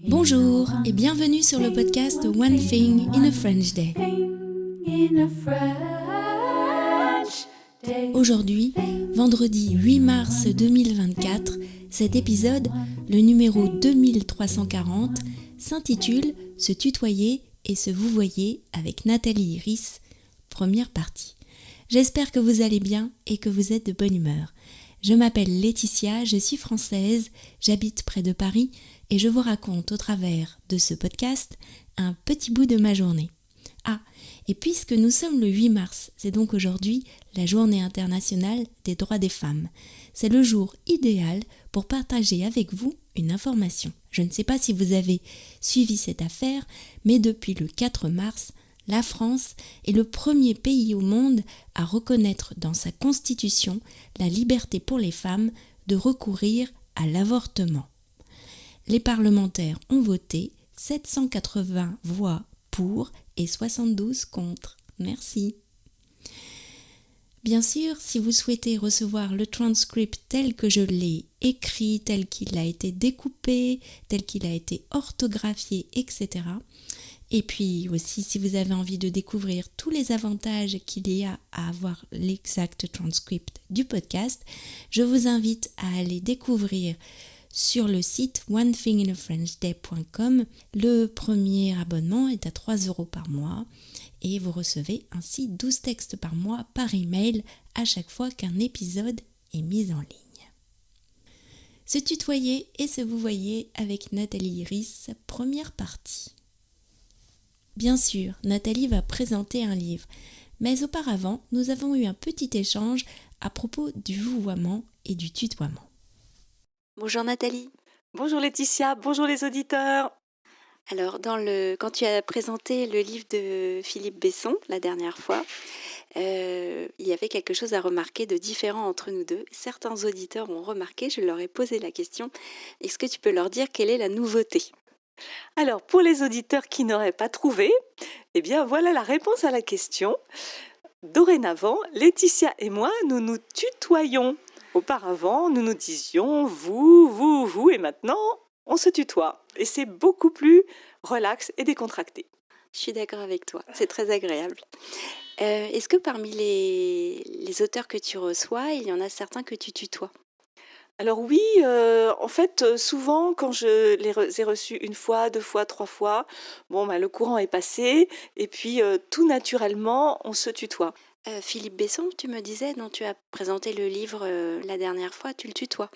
Bonjour et bienvenue sur le podcast One Thing in a French Day. Aujourd'hui, vendredi 8 mars 2024, cet épisode, le numéro 2340, s'intitule « Se tutoyer et se vouvoyer » avec Nathalie Iris, première partie. J'espère que vous allez bien et que vous êtes de bonne humeur. Je m'appelle Laetitia, je suis française, j'habite près de Paris et je vous raconte au travers de ce podcast un petit bout de ma journée. Ah, et puisque nous sommes le 8 mars, c'est donc aujourd'hui la journée internationale des droits des femmes. C'est le jour idéal pour partager avec vous une information. Je ne sais pas si vous avez suivi cette affaire, mais depuis le 4 mars, la France est le premier pays au monde à reconnaître dans sa constitution la liberté pour les femmes de recourir à l'avortement. Les parlementaires ont voté 780 voix pour et 72 contre. Merci. Bien sûr, si vous souhaitez recevoir le transcript tel que je l'ai écrit, tel qu'il a été découpé, tel qu'il a été orthographié, etc., et puis aussi, si vous avez envie de découvrir tous les avantages qu'il y a à avoir l'exact transcript du podcast, je vous invite à aller découvrir sur le site onethinginafrenchday.com. Le premier abonnement est à 3 € par mois et vous recevez ainsi 12 textes par mois par email à chaque fois qu'un épisode est mis en ligne. Se tutoyer et se vouvoyer avec Nathalie Iris, première partie. Bien sûr, Nathalie va présenter un livre, mais auparavant, nous avons eu un petit échange à propos du vouvoiement et du tutoiement. Bonjour Nathalie. Bonjour Laetitia, bonjour les auditeurs. Alors, quand tu as présenté le livre de Philippe Besson la dernière fois, il y avait quelque chose à remarquer de différent entre nous deux. Certains auditeurs ont remarqué, je leur ai posé la question, est-ce que tu peux leur dire quelle est la nouveauté ? Alors, pour les auditeurs qui n'auraient pas trouvé, eh bien voilà la réponse à la question. Dorénavant, Laetitia et moi, nous nous tutoyons. Auparavant, nous nous disions vous, et maintenant, on se tutoie. Et c'est beaucoup plus relax et décontracté. Je suis d'accord avec toi, c'est très agréable. Est-ce que parmi les auteurs que tu reçois, il y en a certains que tu tutoies ? Alors oui, en fait, souvent quand je les ai reçus 1 fois, 2 fois, 3 fois, le courant est passé et puis tout naturellement, on se tutoie. Philippe Besson, tu me disais, dont tu as présenté le livre la dernière fois, tu le tutoies ?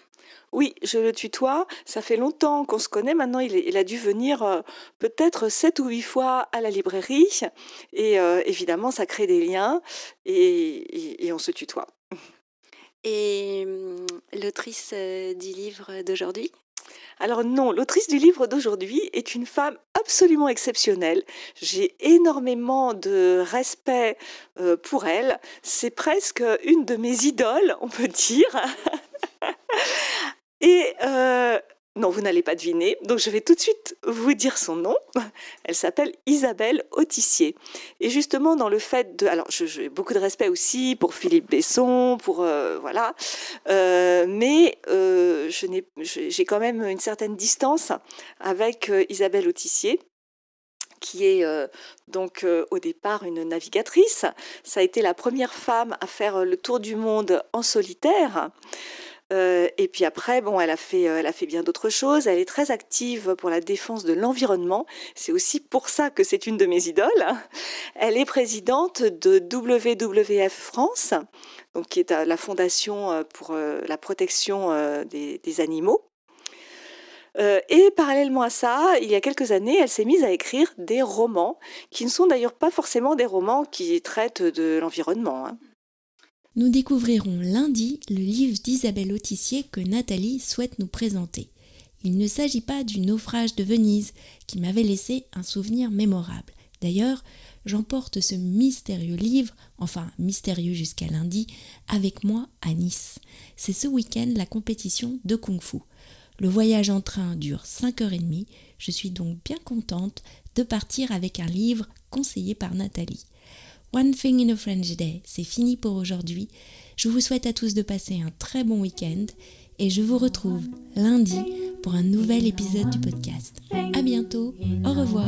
Oui, je le tutoie. Ça fait longtemps qu'on se connaît. Maintenant, il a dû venir peut-être 7 ou 8 fois à la librairie. Et évidemment, ça crée des liens et on se tutoie. Et l'autrice du livre d'aujourd'hui ? Alors non, l'autrice du livre d'aujourd'hui est une femme absolument exceptionnelle. J'ai énormément de respect pour elle. C'est presque une de mes idoles, on peut dire. Et non, vous n'allez pas deviner, donc je vais tout de suite vous dire son nom. Elle s'appelle Isabelle Autissier. Et justement, dans le fait de... Alors, j'ai beaucoup de respect aussi pour Philippe Besson, voilà. Mais j'ai quand même une certaine distance avec Isabelle Autissier, qui est donc au départ une navigatrice. Ça a été la première femme à faire le tour du monde en solitaire. Et puis après, elle a fait bien d'autres choses. Elle est très active pour la défense de l'environnement. C'est aussi pour ça que c'est une de mes idoles. Elle est présidente de WWF France, donc qui est la fondation pour la protection des animaux. Et parallèlement à ça, il y a quelques années, elle s'est mise à écrire des romans, qui ne sont d'ailleurs pas forcément des romans qui traitent de l'environnement, hein. Nous découvrirons lundi le livre d'Isabelle Autissier que Nathalie souhaite nous présenter. Il ne s'agit pas du naufrage de Venise qui m'avait laissé un souvenir mémorable. D'ailleurs, j'emporte ce mystérieux livre, enfin mystérieux jusqu'à lundi, avec moi à Nice. C'est ce week-end la compétition de Kung-Fu. Le voyage en train dure 5h30, je suis donc bien contente de partir avec un livre conseillé par Nathalie. One Thing in a French Day, c'est fini pour aujourd'hui. Je vous souhaite à tous de passer un très bon week-end et je vous retrouve lundi pour un nouvel épisode du podcast. À bientôt, au revoir.